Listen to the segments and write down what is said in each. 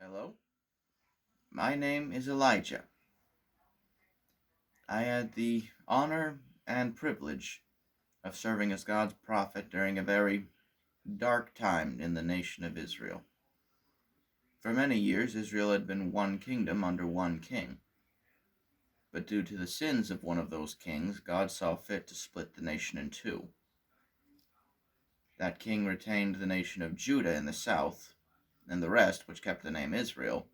Hello, my name is Elijah. I had the honor and privilege of serving as God's prophet during a very dark time in the nation of Israel. For many years, Israel had been one kingdom under one king. But due to the sins of one of those kings, God saw fit to split the nation in two. That king retained the nation of Judah in the south, and the rest, which kept the name Israel,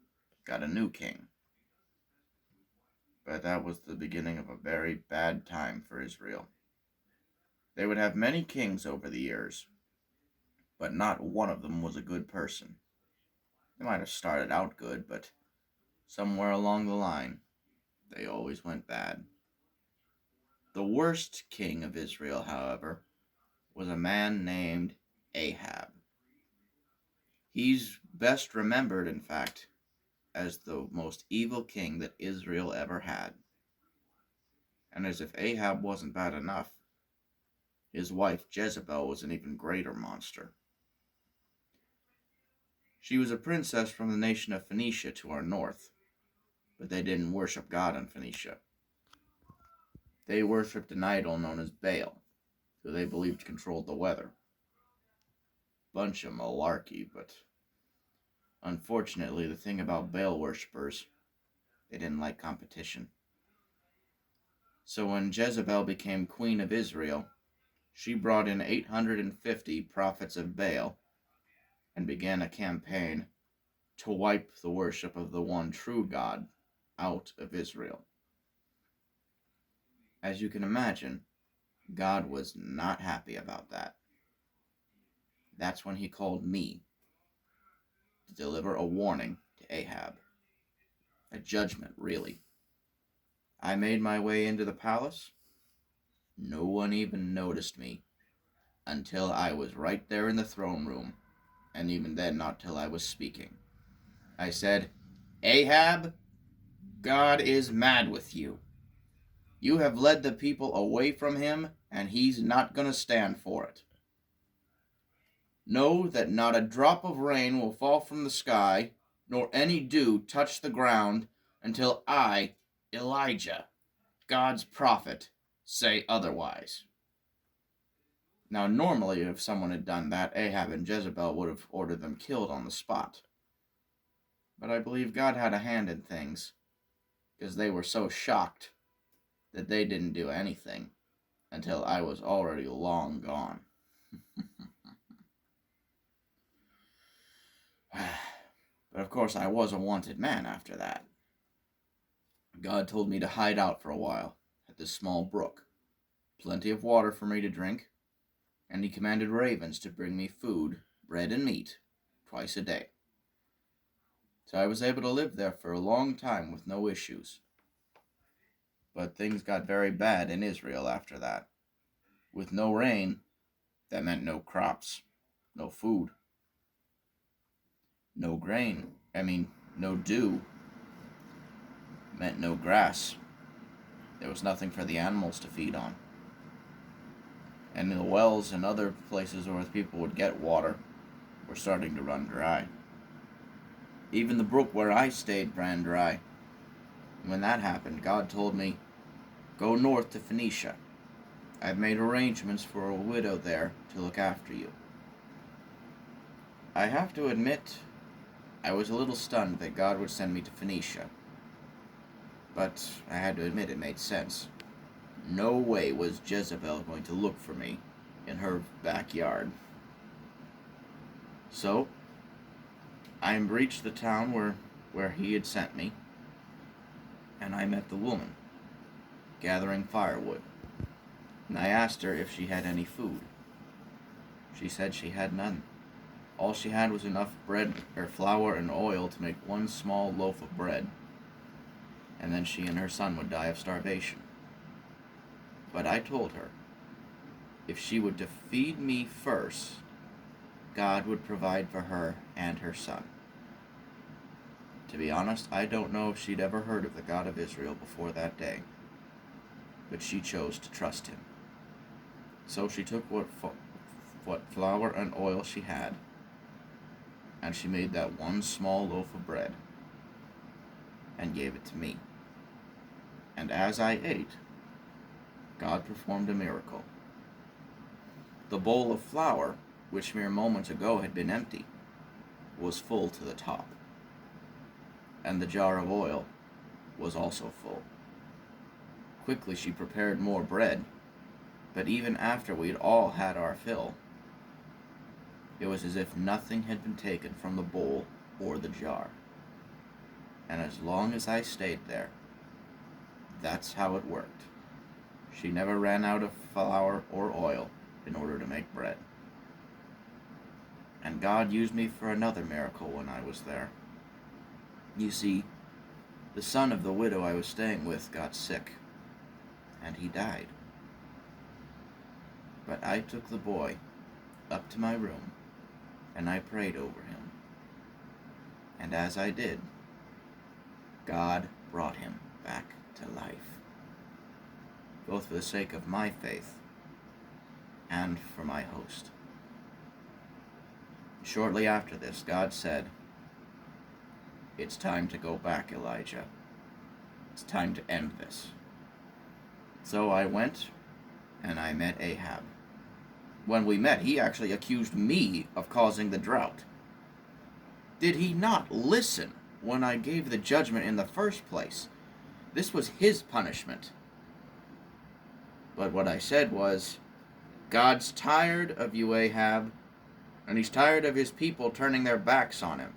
got a new king. But that was the beginning of a very bad time for Israel. They would have many kings over the years, but not one of them was a good person. They might have started out good, but somewhere along the line, they always went bad. The worst king of Israel, however, was a man named Ahab. He's best remembered, in fact, as the most evil king that Israel ever had. And as if Ahab wasn't bad enough, his wife Jezebel was an even greater monster. She was a princess from the nation of Phoenicia to our north, but they didn't worship God in Phoenicia. They worshipped an idol known as Baal, who they believed controlled the weather. Bunch of malarkey, but unfortunately the thing about Baal worshippers, they didn't like competition. So when Jezebel became queen of Israel, she brought in 850 prophets of Baal and began a campaign to wipe the worship of the one true God out of Israel. As you can imagine, God was not happy about that. That's when he called me to deliver a warning to Ahab. A judgment, really. I made my way into the palace. No one even noticed me until I was right there in the throne room, and even then not till I was speaking. I said, Ahab, God is mad with you. You have led the people away from him, and he's not going to stand for it. Know that not a drop of rain will fall from the sky, nor any dew touch the ground, until I, Elijah, God's prophet, say otherwise. Now, normally, if someone had done that, Ahab and Jezebel would have ordered them killed on the spot. But I believe God had a hand in things, because they were so shocked that they didn't do anything until I was already long gone. But of course, I was a wanted man after that. God told me to hide out for a while at this small brook, plenty of water for me to drink, and he commanded ravens to bring me food, bread and meat, twice a day. So I was able to live there for a long time with no issues. But things got very bad in Israel after that. With no rain, that meant no crops, no food, no grain. No dew meant no grass. There was nothing for the animals to feed on. And the wells and other places where people would get water were starting to run dry. Even the brook where I stayed ran dry. When that happened, God told me, go north to Phoenicia. I've made arrangements for a widow there to look after you. I have to admit, I was a little stunned that God would send me to Phoenicia. But I had to admit it made sense. No way was Jezebel going to look for me in her backyard. So, I reached the town where he had sent me, and I met the woman, gathering firewood. And I asked her if she had any food. She said she had none. All she had was enough bread or flour and oil to make one small loaf of bread, and then she and her son would die of starvation. But I told her, if she would feed me first, God would provide for her and her son. To be honest, I don't know if she'd ever heard of the God of Israel before that day, but she chose to trust him. So she took what flour and oil she had, and she made that one small loaf of bread and gave it to me. And as I ate, God performed a miracle. The bowl of flour, which mere moments ago had been empty, was full to the top, and the jar of oil was also full. Quickly she prepared more bread, but even after we'd all had our fill, it was as if nothing had been taken from the bowl or the jar. And as long as I stayed there, that's how it worked. She never ran out of flour or oil in order to make bread. And God used me for another miracle when I was there. You see, the son of the widow I was staying with got sick, and he died. But I took the boy up to my room, and I prayed over him. And as I did, God brought him back to life, both for the sake of my faith and for my host. Shortly after this, God said, "It's time to go back, Elijah. It's time to end this." So I went and I met Ahab. When we met, he actually accused me of causing the drought. Did he not listen when I gave the judgment in the first place? This was his punishment. But what I said was, God's tired of you, Ahab, and he's tired of his people turning their backs on him.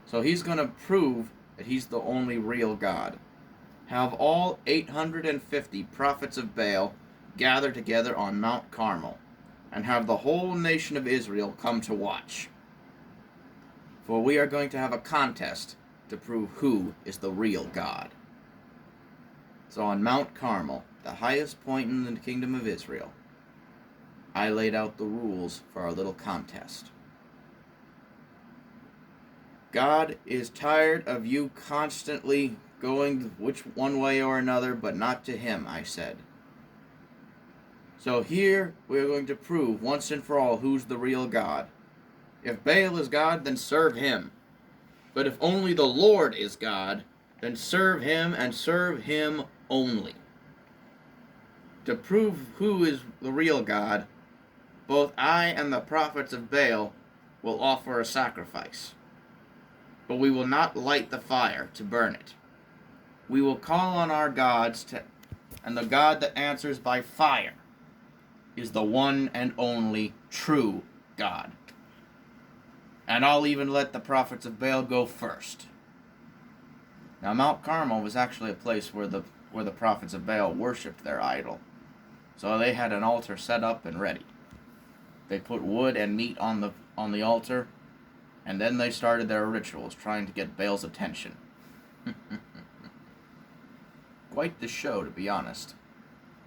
So he's going to prove that he's the only real God. Have all 850 prophets of Baal gather together on Mount Carmel, and have the whole nation of Israel come to watch. For we are going to have a contest to prove who is the real God. So on Mount Carmel, the highest point in the kingdom of Israel, I laid out the rules for our little contest. God is tired of you constantly going which one way or another, but not to him, I said. So here we are going to prove once and for all who's the real God. If Baal is God, then serve him. But if only the Lord is God, then serve him and serve him only. To prove who is the real God, both I and the prophets of Baal will offer a sacrifice. But we will not light the fire to burn it. We will call on our gods, and the God that answers by fire is the one and only true God. And I'll even let the prophets of Baal go first. Now, Mount Carmel was actually a place where the prophets of Baal worshipped their idol. So they had an altar set up and ready. They put wood and meat on the altar, and then they started their rituals, trying to get Baal's attention. Quite the show, to be honest.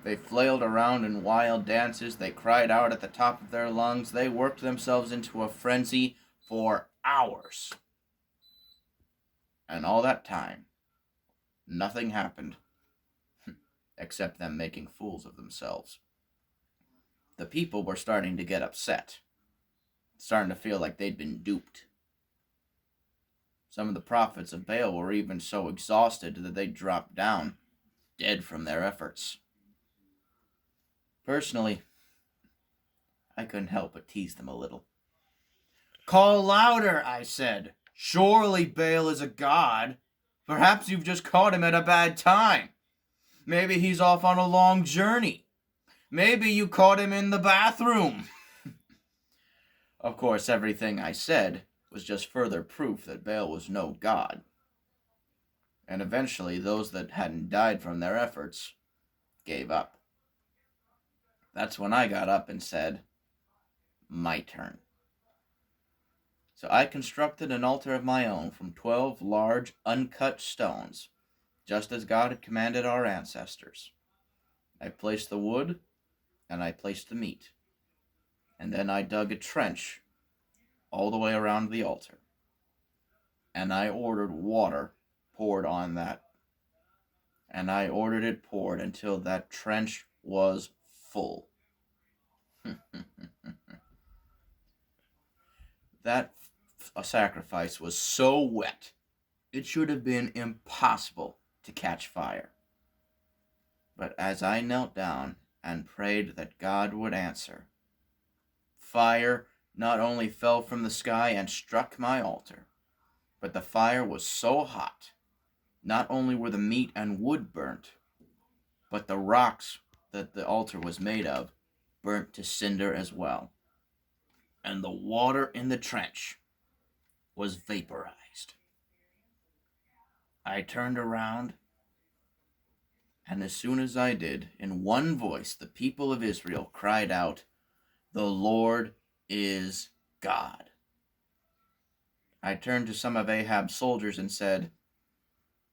They flailed around in wild dances, they cried out at the top of their lungs, they worked themselves into a frenzy for hours. And all that time, nothing happened, except them making fools of themselves. The people were starting to get upset, starting to feel like they'd been duped. Some of the prophets of Baal were even so exhausted that they dropped down, dead from their efforts. Personally, I couldn't help but tease them a little. "Call louder," I said. "Surely Baal is a god. Perhaps you've just caught him at a bad time. Maybe he's off on a long journey. Maybe you caught him in the bathroom." Of course, everything I said was just further proof that Baal was no god. And eventually, those that hadn't died from their efforts gave up. That's when I got up and said, "My turn." So I constructed an altar of my own from 12 large, uncut stones, just as God had commanded our ancestors. I placed the wood, and I placed the meat. And then I dug a trench all the way around the altar. And I ordered water poured on that. And I ordered it poured until that trench was full. that sacrifice was so wet, it should have been impossible to catch fire. But as I knelt down and prayed that God would answer, fire not only fell from the sky and struck my altar, but the fire was so hot, not only were the meat and wood burnt, but the rocks that the altar was made of burnt to cinder as well. And the water in the trench was vaporized. I turned around, and as soon as I did, in one voice, the people of Israel cried out, "The Lord is God." I turned to some of Ahab's soldiers and said,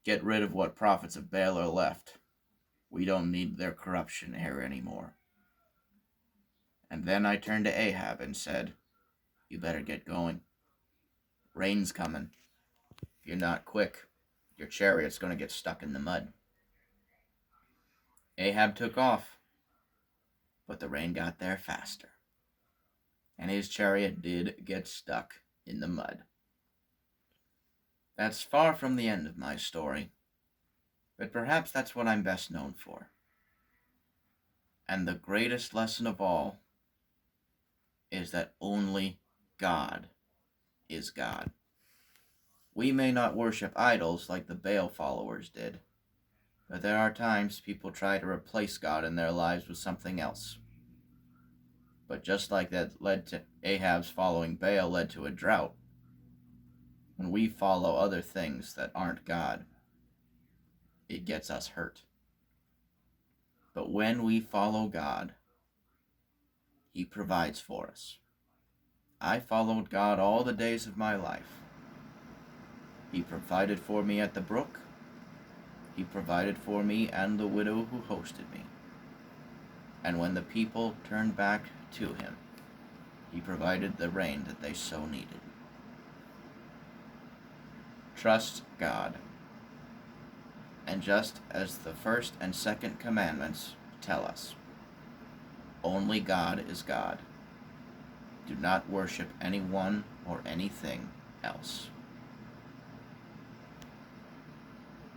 "Get rid of what prophets of Baal are left. We don't need their corruption here anymore." And then I turned to Ahab and said, "You better get going. Rain's coming. If you're not quick, your chariot's going to get stuck in the mud." Ahab took off, but the rain got there faster, and his chariot did get stuck in the mud. That's far from the end of my story, but perhaps that's what I'm best known for. And the greatest lesson of all is that only God is God. We may not worship idols like the Baal followers did, but there are times people try to replace God in their lives with something else. But just like that led to Ahab's following Baal led to a drought, when we follow other things that aren't God, it gets us hurt. But when we follow God, He provides for us. I followed God all the days of my life. He provided for me at the brook. He provided for me and the widow who hosted me. And when the people turned back to Him, He provided the rain that they so needed. Trust God. And just as the first and second commandments tell us, only God is God. Do not worship anyone or anything else.